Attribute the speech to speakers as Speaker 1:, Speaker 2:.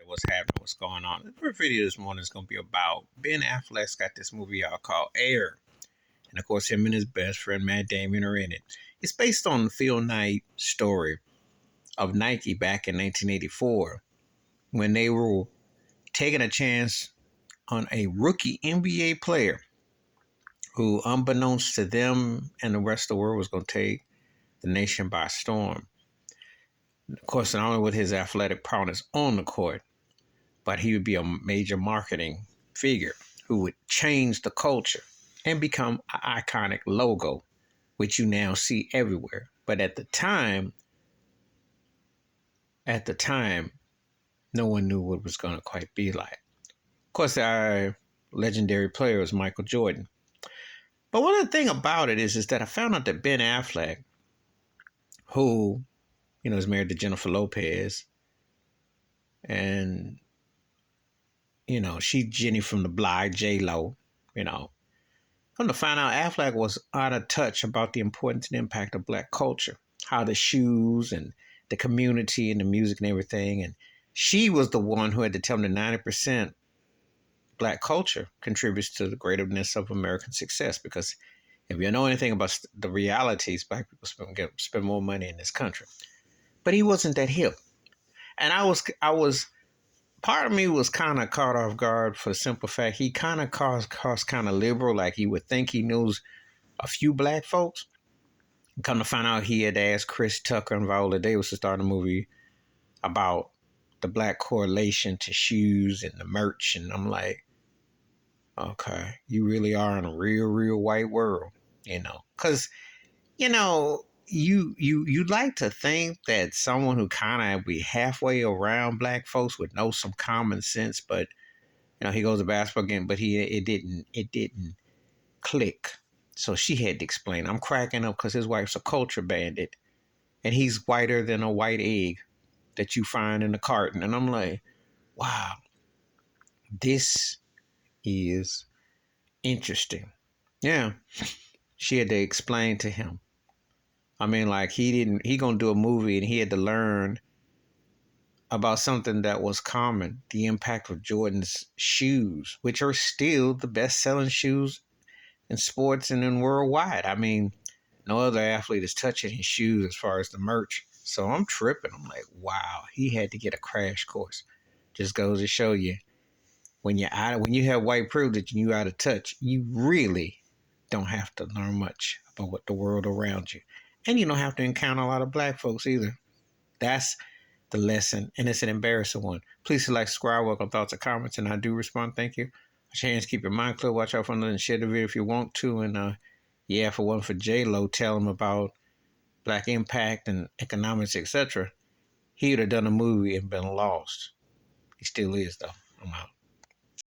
Speaker 1: what's happening, what's going on. The first video this morning is going to be about Ben Affleck's got this movie out called Air. And of course, him and his best friend Matt Damon are in it. It's based on the Phil Knight story of Nike back in 1984 when they were taking a chance on a rookie NBA player who, unbeknownst to them and the rest of the world, was going to take the nation by storm. Of course, not only with his athletic prowess on the court, but he would be a major marketing figure who would change the culture and become an iconic logo, which you now see everywhere. But at the time, no one knew what it was going to quite be like. Of course, our legendary player was Michael Jordan. But one of the thing about it is that I found out that Ben Affleck, who, is married to Jennifer Lopez, and, she Jenny from the Block, J-Lo, Come to find out, Affleck was out of touch about the importance and impact of Black culture, how the shoes and the community and the music and everything. And she was the one who had to tell him that 90% Black culture contributes to the greatness of American success. Because if you know anything about the realities, Black people spend more money in this country. But he wasn't that hip. And I was part of me was kind of caught off guard for the simple fact he kind of cost kind of liberal, like he would think he knows a few Black folks. Come to find out, he had asked Chris Tucker and Viola Davis to start a movie about the Black correlation to shoes and the merch. And I'm like, okay, you really are in a real white world, because, you'd like to think that someone who kind of be halfway around Black folks would know some common sense, but he goes to basketball game, but it didn't click. So she had to explain. I'm cracking up because his wife's a culture bandit, and he's whiter than a white egg that you find in a carton. And I'm like, wow, this is interesting. Yeah, she had to explain to him. I mean, like he gonna do a movie and he had to learn about something that was common, the impact of Jordan's shoes, which are still the best selling shoes in sports and in worldwide. I mean, no other athlete is touching his shoes as far as the merch. So I'm tripping. I'm like, wow, he had to get a crash course. Just goes to show you, when you have white privilege and you out of touch, you really don't have to learn much about what the world around you. And you don't have to encounter a lot of Black folks either. That's the lesson, and it's an embarrassing one. Please like, subscribe, welcome thoughts or comments, and I do respond. Thank you. Wash your hands, keep your mind clear, watch out for another, and share the video if you want to. And if it wasn't for J-Lo, tell him about Black impact and economics, etc., he would have done a movie and been lost. He still is, though. I'm out.